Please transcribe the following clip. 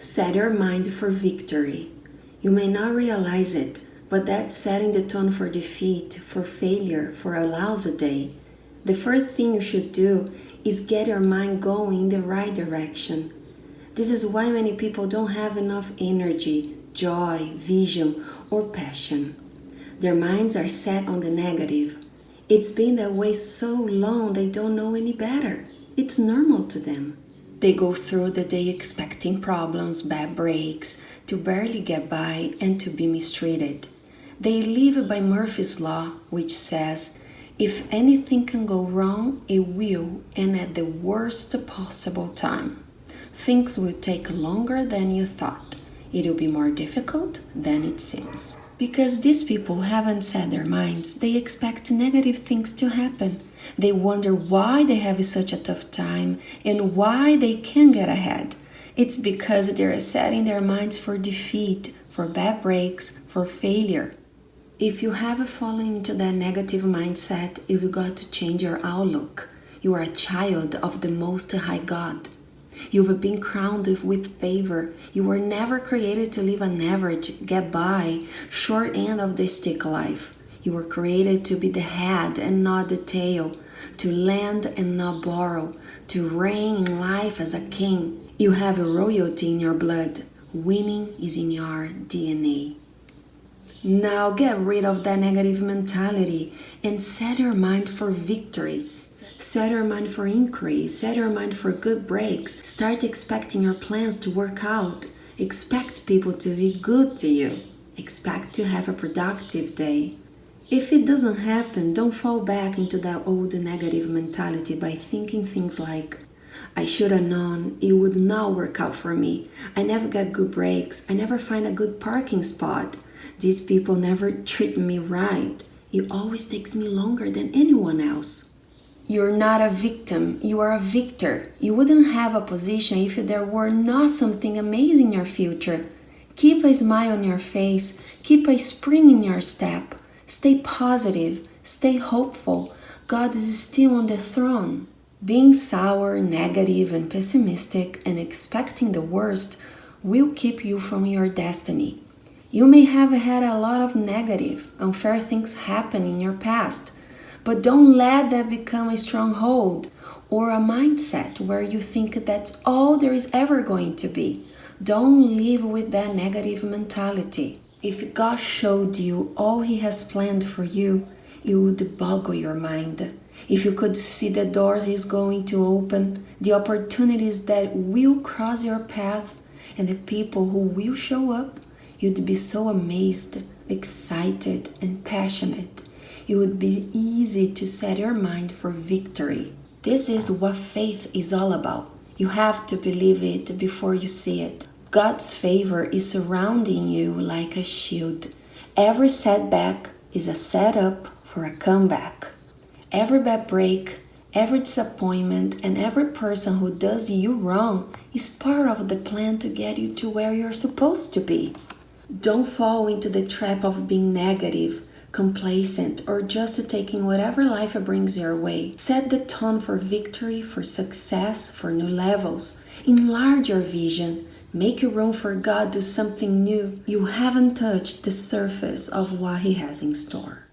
Set your mind for victory. You may not realize it, but that's setting the tone for defeat, for failure, for a lousy day. The first thing you should do is get your mind going in the right direction. This is why many people don't have enough energy, joy, vision, or passion. Their minds are set on the negative. It's been that way so long they don't know any better. It's normal to them. They go through the day expecting problems, bad breaks, to barely get by and to be mistreated. They live by Murphy's Law, which says, if anything can go wrong, it will, and at the worst possible time. Things will take longer than you thought. It will be more difficult than it seems. Because these people haven't set their minds, they expect negative things to happen. They wonder why they have such a tough time and why they can't get ahead. It's because they're setting their minds for defeat, for bad breaks, for failure. If you have fallen into that negative mindset, you've got to change your outlook. You are a child of the Most High God. You've been crowned with favor. You were never created to live an average, get by, short end of the stick life. You were created to be the head and not the tail, to lend and not borrow, to reign in life as a king. You have a royalty in your blood. Winning is in your DNA. Now get rid of that negative mentality and set your mind for victories. Set your mind for increase. Set your mind for good breaks. Start expecting your plans to work out. Expect people to be good to you. Expect to have a productive day. If it doesn't happen, don't fall back into that old negative mentality by thinking things like, I should have known it would not work out for me. I never get good breaks. I never find a good parking spot. These people never treat me right. It always takes me longer than anyone else. You're not a victim, you are a victor. You wouldn't have a position if there were not something amazing in your future. Keep a smile on your face, keep a spring in your step. Stay positive, stay hopeful. God is still on the throne. Being sour, negative, and pessimistic and expecting the worst will keep you from your destiny. You may have had a lot of negative, unfair things happen in your past, but don't let that become a stronghold or a mindset where you think that's all there is ever going to be. Don't live with that negative mentality. If God showed you all He has planned for you, it would boggle your mind. If you could see the doors He's going to open, the opportunities that will cross your path, and the people who will show up, you'd be so amazed, excited, and passionate. It would be easy to set your mind for victory. This is what faith is all about. You have to believe it before you see it. God's favor is surrounding you like a shield. Every setback is a setup for a comeback. Every bad break, every disappointment, and every person who does you wrong is part of the plan to get you to where you're supposed to be. Don't fall into the trap of being negative, complacent, or just taking whatever life brings your way. Set the tone for victory, for success, for new levels. Enlarge your vision. Make room for God to do something new. You haven't touched the surface of what He has in store.